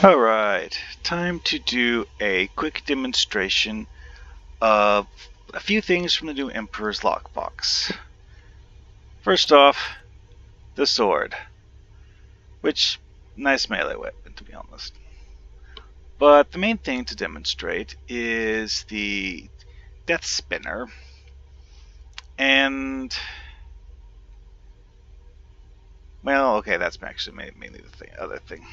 Alright, time to do a quick demonstration of a few things from the new Emperor's lockbox. First off, the sword, which, nice melee weapon to be honest. But the main thing to demonstrate is the Death Spinner, and, well, okay, that's actually mainly the other thing.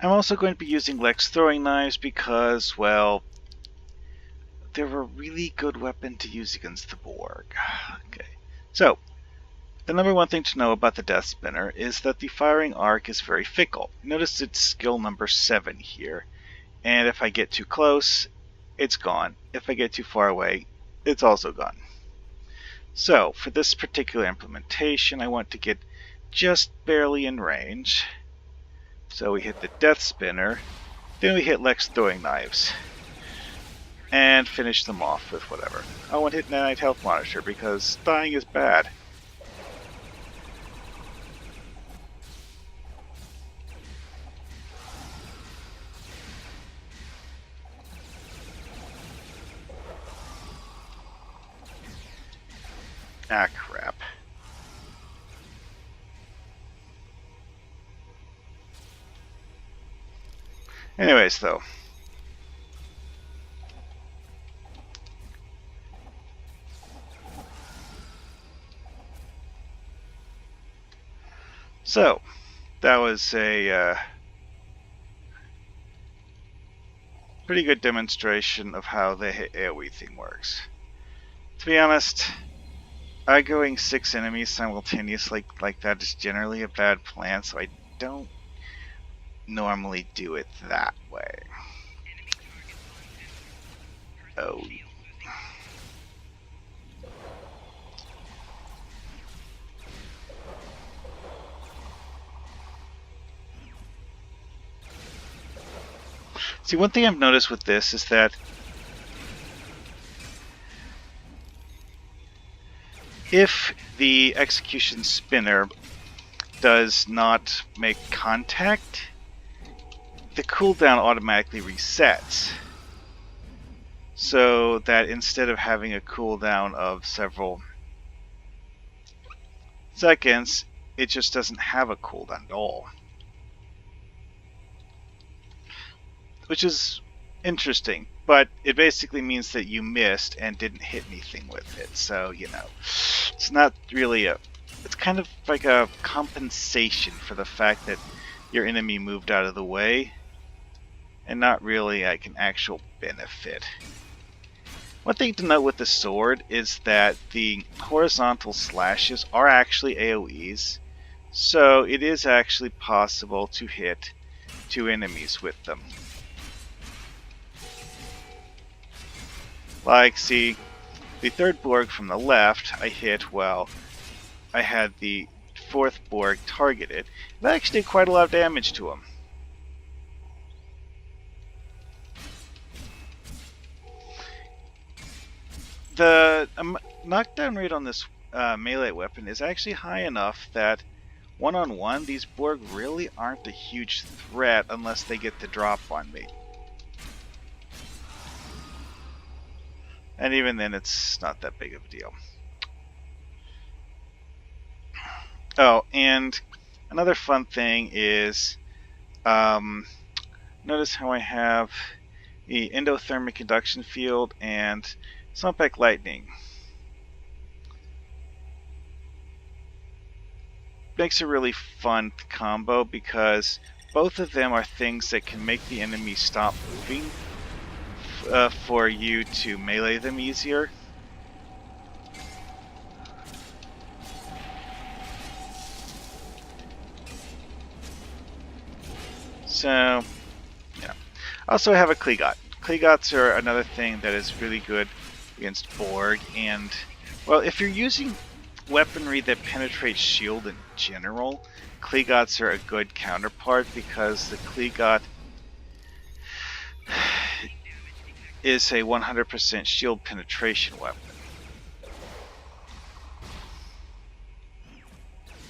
I'm also going to be using Lex throwing knives because, well, they're a really good weapon to use against the Borg. Okay, so the number one thing to know about the Death Spinner is that the firing arc is very fickle. Notice it's skill number 7 here, and if I get too close, it's gone. If I get too far away, it's also gone. So for this particular implementation, I want to get just barely in range. So we hit the Death Spinner, then we hit Lex throwing knives, and finish them off with whatever. I won't hit Night Health Monitor because dying is bad. Ah, crap. Anyways, though. So, that was a pretty good demonstration of how the AoE thing works. To be honest, going 6 enemies simultaneously like that is generally a bad plan, so I don't normally do it that way. Oh. See, one thing I've noticed with this is that if the execution spinner does not make contact, the cooldown automatically resets. So that instead of having a cooldown of several seconds, it just doesn't have a cooldown at all. Which is interesting, but it basically means that you missed and didn't hit anything with it. So, you know, it's not really it's kind of like a compensation for the fact that your enemy moved out of the way, and not really like an actual benefit. One thing to note with the sword is that the horizontal slashes are actually AoEs, so it is actually possible to hit 2 enemies with them. Like, see, the 3rd Borg from the left I hit while I had the 4th Borg targeted. That actually did quite a lot of damage to him. The knockdown rate on this melee weapon is actually high enough that one-on-one, these Borg really aren't a huge threat unless they get the drop on me. And even then, it's not that big of a deal. Oh, and another fun thing is, notice how I have the Endothermic Induction field and Sompek Lightning. Makes a really fun combo because both of them are things that can make the enemy stop moving for you to melee them easier. So, yeah. Also, I have a Klegot. Klegots are another thing that is really good against Borg, and, well, if you're using weaponry that penetrates shield in general, Klegots are a good counterpart because the Klegot is a 100% shield penetration weapon.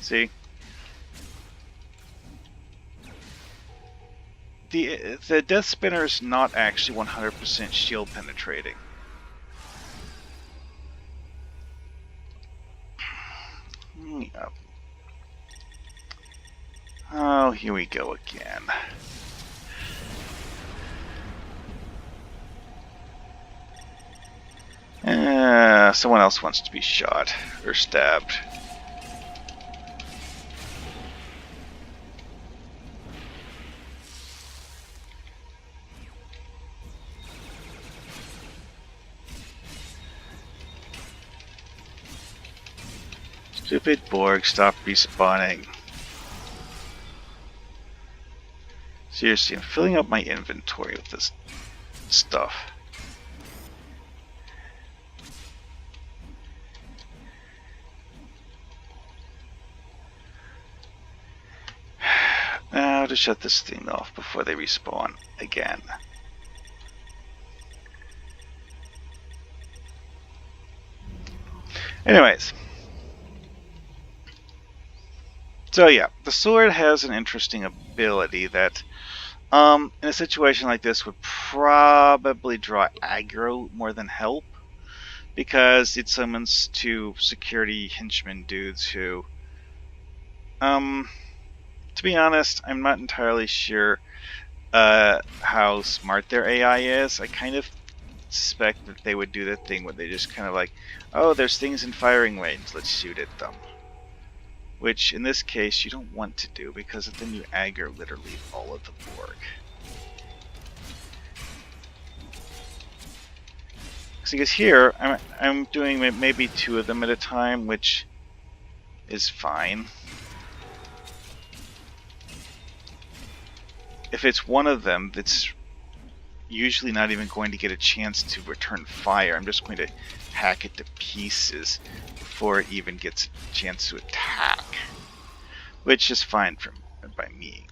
See? the Death Spinner is not actually 100% shield penetrating. Yep. Oh, here we go again. Someone else wants to be shot or stabbed. Stupid Borg, stop respawning. Seriously, I'm filling up my inventory with this stuff. Now to shut this thing off before they respawn again. Anyways. So yeah, the sword has an interesting ability that in a situation like this would probably draw aggro more than help, because it summons two security henchmen dudes who, to be honest, I'm not entirely sure how smart their AI is. I kind of suspect that they would do that thing where they just kind of like, oh, there's things in firing range, let's shoot at them. Which, in this case, you don't want to do, because then you aggro literally all of the Borg. Because here, I'm doing maybe two of them at a time, which is fine. If it's one of them that's usually not even going to get a chance to return fire, I'm just going to hack it to pieces before it even gets a chance to attack. Which is fine by me.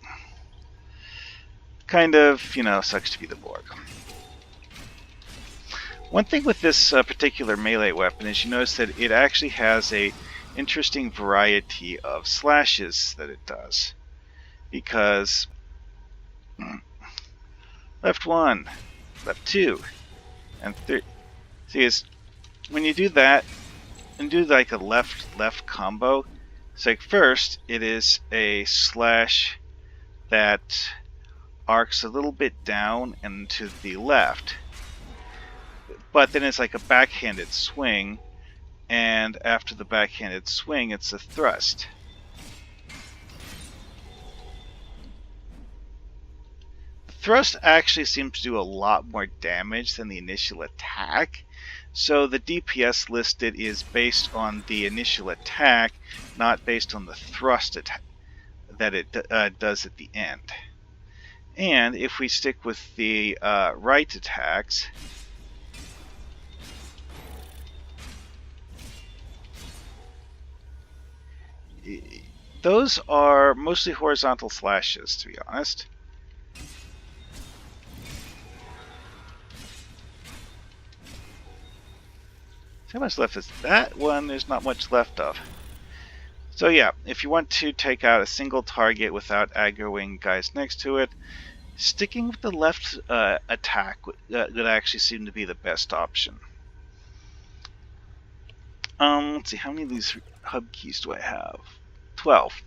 Kind of, you know, sucks to be the Borg. One thing with this particular melee weapon is you notice that it actually has a interesting variety of slashes that it does. Because left 1, left 2, and 3. See, when you do that, and do like a left-left combo, it's like first, it is a slash that arcs a little bit down and to the left. But then it's like a backhanded swing, and after the backhanded swing, it's a thrust. The thrust actually seems to do a lot more damage than the initial attack. So the DPS listed is based on the initial attack, not based on the thrust attack that it does at the end. And if we stick with the right attacks, those are mostly horizontal slashes, to be honest. How much left is that one? There's not much left of. So yeah, if you want to take out a single target without aggroing guys next to it, sticking with the left attack would actually seem to be the best option. Let's see, how many of these hub keys do I have? 12.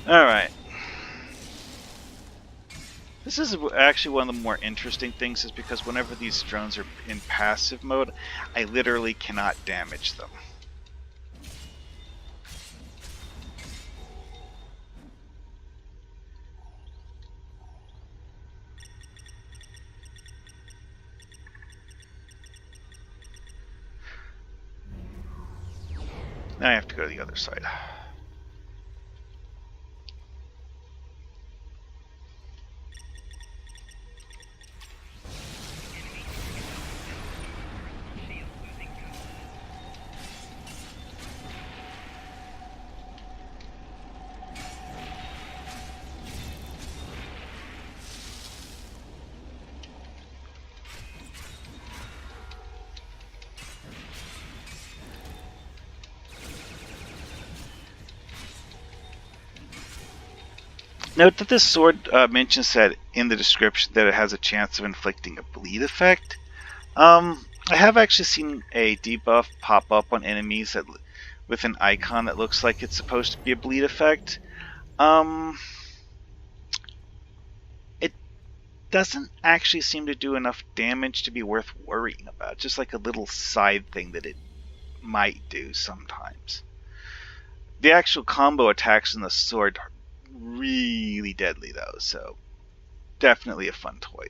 Alright. This is actually one of the more interesting things, is because whenever these drones are in passive mode, I literally cannot damage them. Now I have to go to the other side. Note that this sword mentions that in the description that it has a chance of inflicting a bleed effect. I have actually seen a debuff pop up on enemies that, with an icon that looks like it's supposed to be a bleed effect. It doesn't actually seem to do enough damage to be worth worrying about. Just like a little side thing that it might do sometimes. The actual combo attacks in the sword are really deadly though, so definitely a fun toy.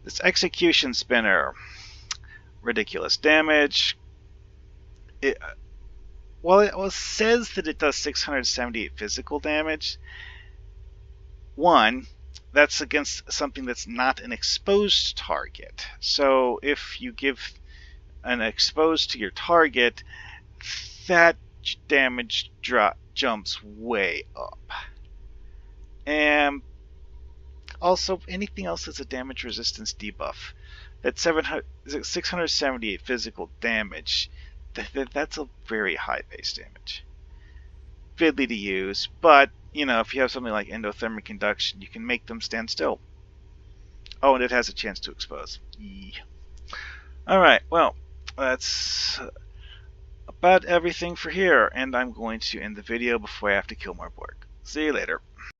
This execution spinner, ridiculous damage. Well, it says that it does 678 physical damage. One, that's against something that's not an exposed target. So if you give an exposed to your target, that damage jumps way up. And also, anything else that's a damage resistance debuff, that 678 physical damage, that's a very high base damage. Fiddly to use, but you know, if you have something like Endothermic Induction, you can make them stand still. Oh, and it has a chance to expose. Alright, well, that's about everything for here, and I'm going to end the video before I have to kill more Borg. See you later.